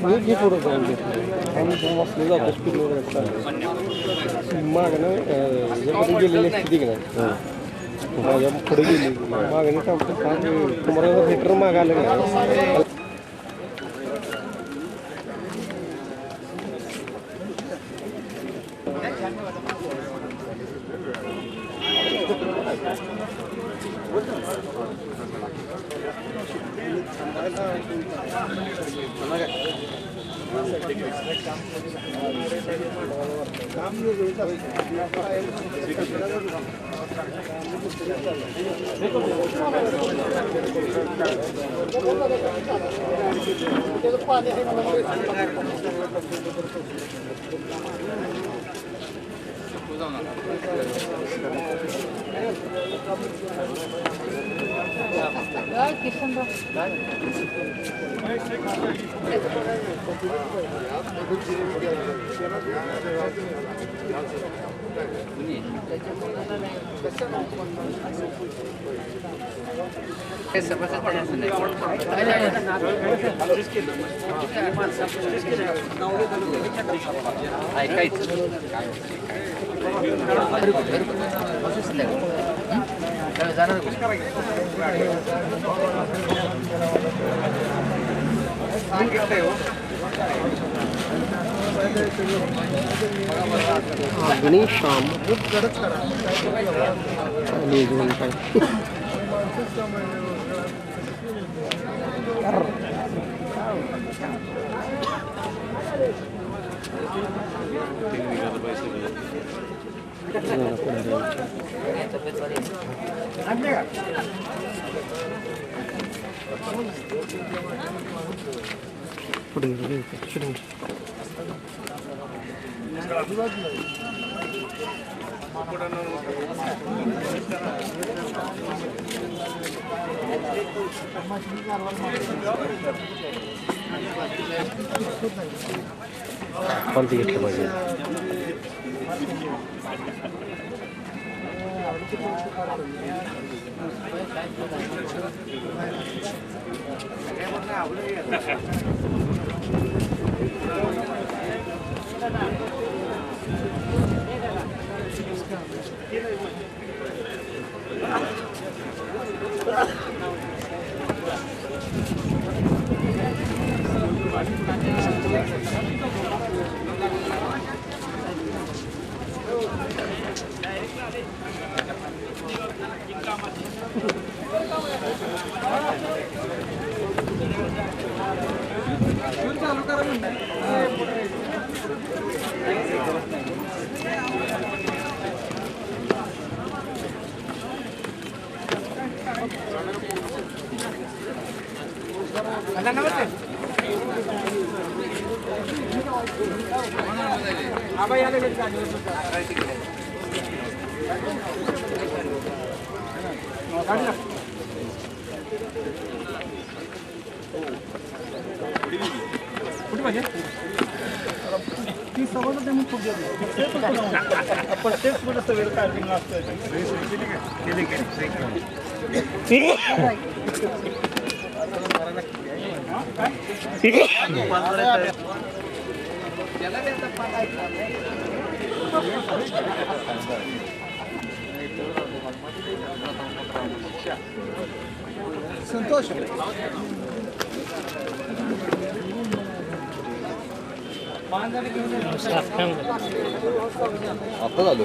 मी पुढं जाऊन घेतलं आणि बसले जातो स्पीडवर मागणं जर गेलेली स्थिती की नाही माझ्या पुढे गेली मागणी तुम्हाला थिएटर माग आलं नाही अग्नि शाम कोणती घेतलं पाहिजे संतोष आता झालं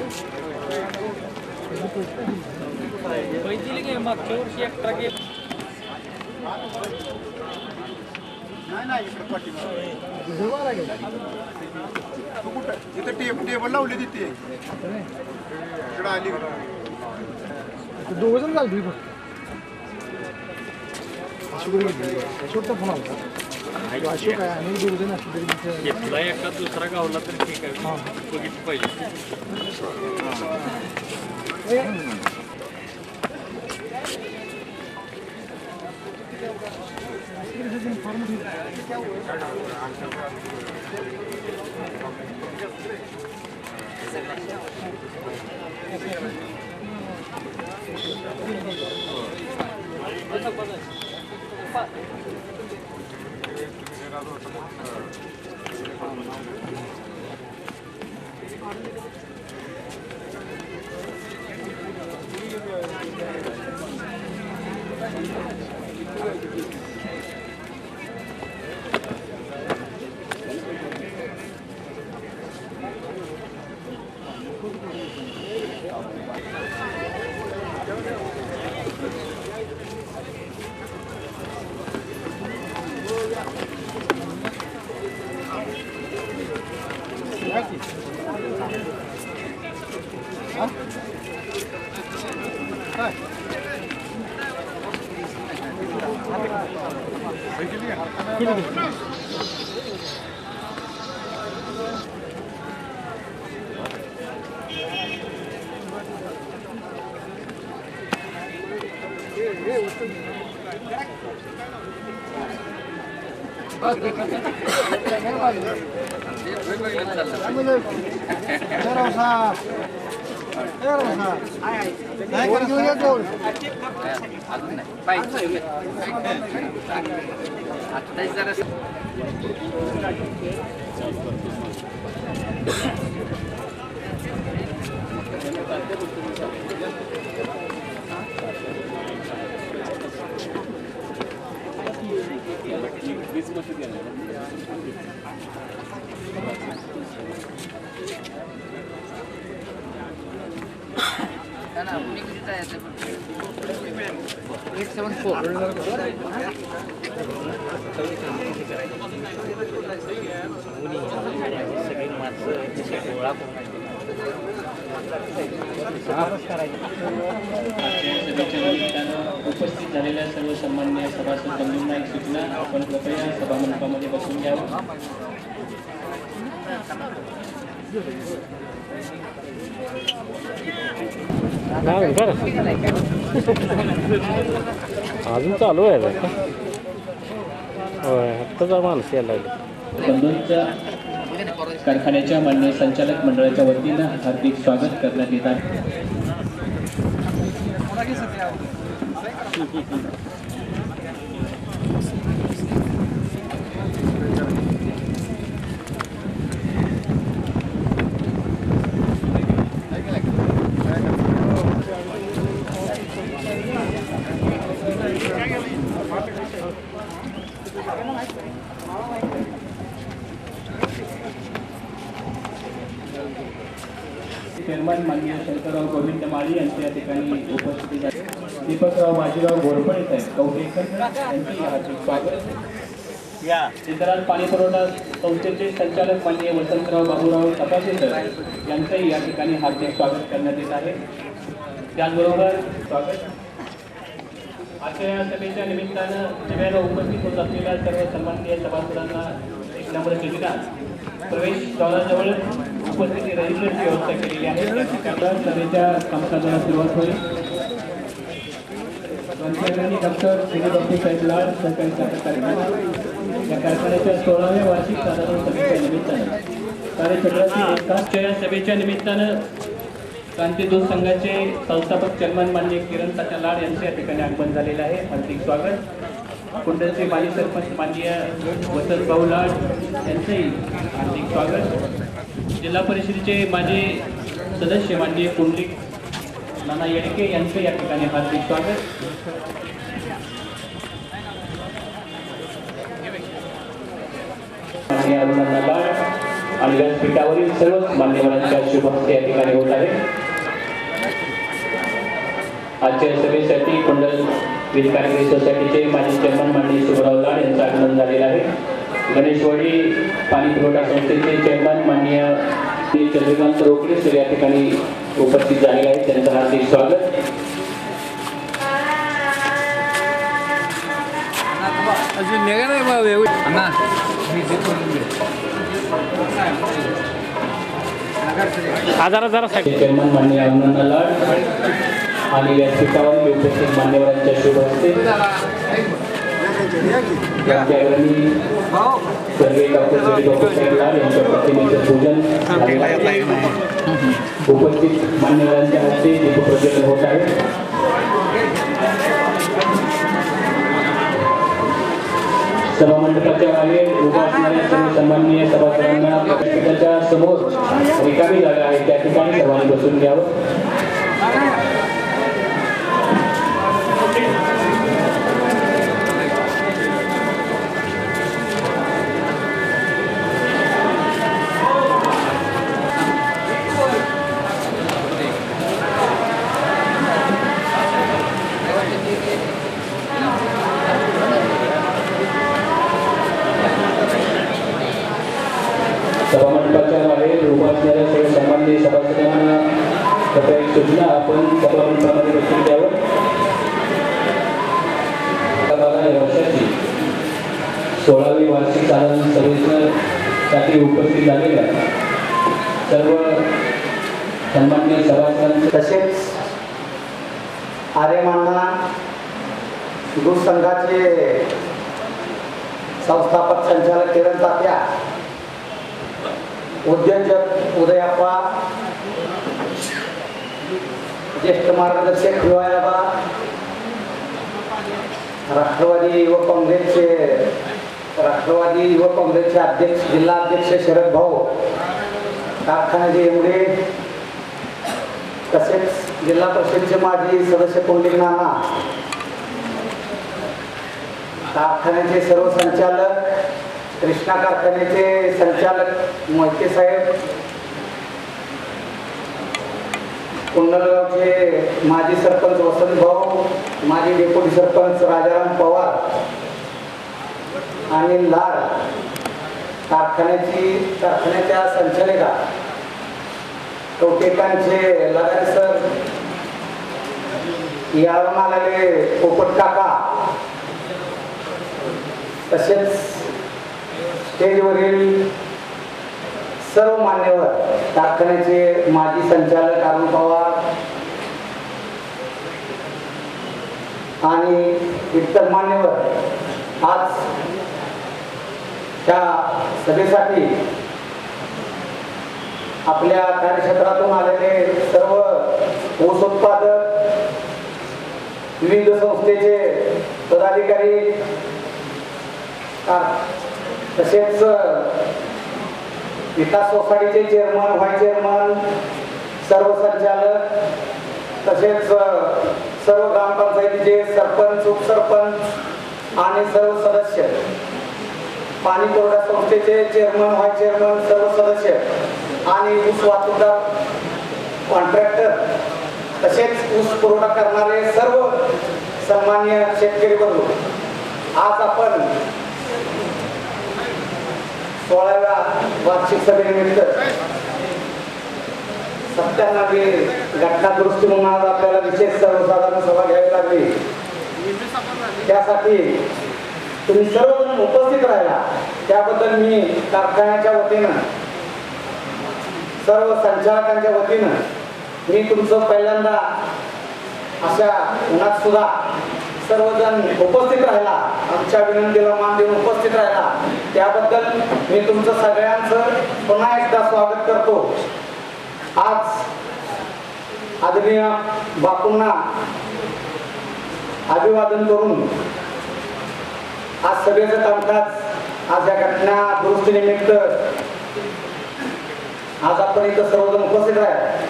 मागच्या वर्षी एक ट्रक टेबल लावली तिथे इकडे आली दोघ जण झाली अशोकचा फोन आला अशोक आहे आणि दोघ जण असले घेतला एका दुसरा गावला तर ठीक आहे बघितलं पाहिजे उपस्थित झालेल्या सर्व सन्माननीय सभासद बंधूंना एक सूचना आपण कृपया सभामंडपामध्ये बसून घ्यावं अजून चालू आहे आत्ताचा माणूस यायला लागले बंधूंच्या कारखान्याच्या मान्य संचालक मंडळाच्या वतीनं हार्दिक स्वागत करण्यात येत आहे चेअरमन माननीय शंकरराव गोविंद माळी यांच्या या ठिकाणी उपस्थित आहेत दीपकराव बाजीराव घोरपडे साहेब कवठेकर यांचे हार्दिक स्वागत चिंतराज पाणी पुरवठा संस्थेचे संचालक माननीय वसंतराव बाबूराव तपासे सर यांचंही या ठिकाणी हार्दिक स्वागत करण्यात येत आहे त्याचबरोबर स्वागत आजच्या या सभेच्या निमित्तानं नव्यानं उपस्थित होत असलेल्या सर्व सन्माननीय सभासदांना एक नंबर सूचना प्रवेश द्वाराजवळ उपस्थिती रजिस्टरची व्यवस्था केलेली आहे त्या ठिकाणी सभेच्या कामकाजाला सुरुवात होईल डॉक्टर श्री बापू साहेब लाड सहकारी साखर कारखाना या कारखान्याच्या 16व्या वार्षिक साधारण सभेच्या निमित्तानं कार्यक्षेत्रातील एकाच सभेच्या निमित्तानं क्रांती दूत संघाचे संस्थापक चेअरमन माननीय किरण तात्या लाड यांचे या ठिकाणी आगमन झालेलं आहे. हार्दिक स्वागत. कुंडलचे माजी सरपंच माननीय वसंत भाऊ लाड यांचंही हार्दिक स्वागत. जिल्हा परिषदेचे माजी सदस्य माननीय कुंडलिक नाना येडके यांचे या ठिकाणी हार्दिक स्वागत. अरुणा लाड आणि व्यासपीठावरील सर्व मान्यवरांच्या शुभ हस्ते या ठिकाणी होत आहे. आजच्या सभेसाठी कुंडल विधकारी सोसायटीचे माजी चेअरमन माननीय सुभराव लाड यांचं आगमन झालेलं आहे. गणेशवाडी पाणी पुरवठा संस्थेचे चेअरमन माननीय चंद्रकांत रोकडे सर या ठिकाणी उपस्थित झालेले आहेत. त्यांचं हार्दिक स्वागत. चेअरमन माननीय अरुणा लाड आणि व्यासपीठावर उपस्थित मान्यवरांच्या शुभ हस्ते स्वर्गीय डॉक्टर लाड यांच्या प्रतिमेचं पूजन उपस्थित मान्यवरांच्या हस्ते दीपप्रज्वलन होत आहे. सभामंडपाच्या बाहेर उभा असणाऱ्या सर्व सन्माननीय सभासदांना व्यासपीठाच्या समोर रिकामी जागा आहे त्या ठिकाणी सर्वांनी बसून घ्यावं. सभामंडपाच्या बाहेर उभा असणाऱ्या सर्व सन्माननीय सभासदांना कृपया एक सूचना, आपण सभामंडपामध्ये बसून द्यावं. या वर्षाची 16वी वार्षिक साधारण सभेसाठी उपस्थित झालेल्या सर्व सन्माननीय सभासदांचे तसेच आर्यमाना दूध संघाचे संस्थापक संचालक किरण तात्या, उद्योजक उदयप्पा, ज्येष्ठ मार्गदर्शक हिवाळाबा, राष्ट्रवादी युवक काँग्रेसचे अध्यक्ष जिल्हा अध्यक्ष शरद भाऊ, कारखान्याचे एवढे, तसेच जिल्हा परिषदेचे माजी सदस्य कुंडलिक नाना, कारखान्याचे सर्व संचालक, कृष्णा कारखान्याचे संचालक मोहिते साहेब, कुंडलगावचे माजी सरपंच वसंत भाऊ, माजी डेप्युटी सरपंच राजाराम पवार आणि लाड, कारखान्याच्या संचालिका कवटेकांचे लगारे सर, यावरून आलेले पोपट काका, तसेच स्टेजवरील सर्व मान्यवर, कारखान्याचे माजी संचालक अरुण पवार आणि इतर मान्यवर आज त्या सभेसाठी आपल्या कार्यक्षेत्रातून आलेले सर्व ऊस उत्पादक, विविध संस्थेचे पदाधिकारी, तसेच विकास सोसायटीचे चेअरमन, व्हाईस चेअरमन, सर्व संचालक, तसेच सर्व ग्रामपंचायतीचे सरपंच, उपसरपंच आणि सर्व सदस्य, पाणी पुरवठा संस्थेचे चेअरमन, व्हाईस चेअरमन, सर्व सदस्य आणि ऊस वाहतूकदार कॉन्ट्रॅक्टर, तसेच ऊस पुरवठा करणारे सर्व सन्माननीय शेतकरी बंधू, आज आपण 16व्या वार्षिक सभेनिमित्त 97वी घटना दुरुस्ती म्हणून आज आपल्याला विशेष सर्वसाधारण सभा घ्यावी लागली. त्यासाठी तुम्ही सर्वजण उपस्थित राहिला त्याबद्दल मी कारखान्याच्या वतीनं, सर्व संचालकांच्या वतीनं मी तुमचं पहिल्यांदा अशा उन्हात सुद्धा सर्वजण उपस्थित राहिला, आमच्या विनंतीला मान देऊन उपस्थित राहिला, त्याबद्दल मी तुमचं सगळ्यांचं पुन्हा एकदा स्वागत करतो. आज आदरणीय बापूंना अभिवादन करून आज सभेचं कामकाज आज या घटना दुरुस्तीनिमित्त आज आपण इथं सर्वजण उपस्थित आहे.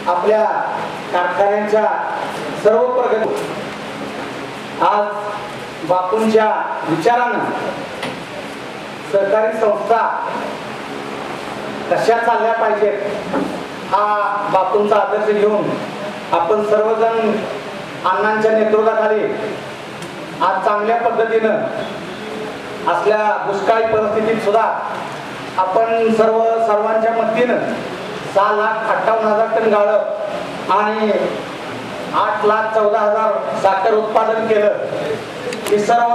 आपल्या कारखान्यांच्या सर्व प्रगती आज बापूंच्या विचारानं सहकारी संस्था कशा चालल्या पाहिजेत हा बापूंचा आदर्श घेऊन आपण सर्वजण अण्णांच्या नेतृत्वाखाली आज चांगल्या पद्धतीनं असल्या दुष्काळी परिस्थितीत सुद्धा आपण सर्वांच्या मदतीनं 6,58,000 टन गाळप आणि 8,14,000 साखर उत्पादन केलं. हे सर्व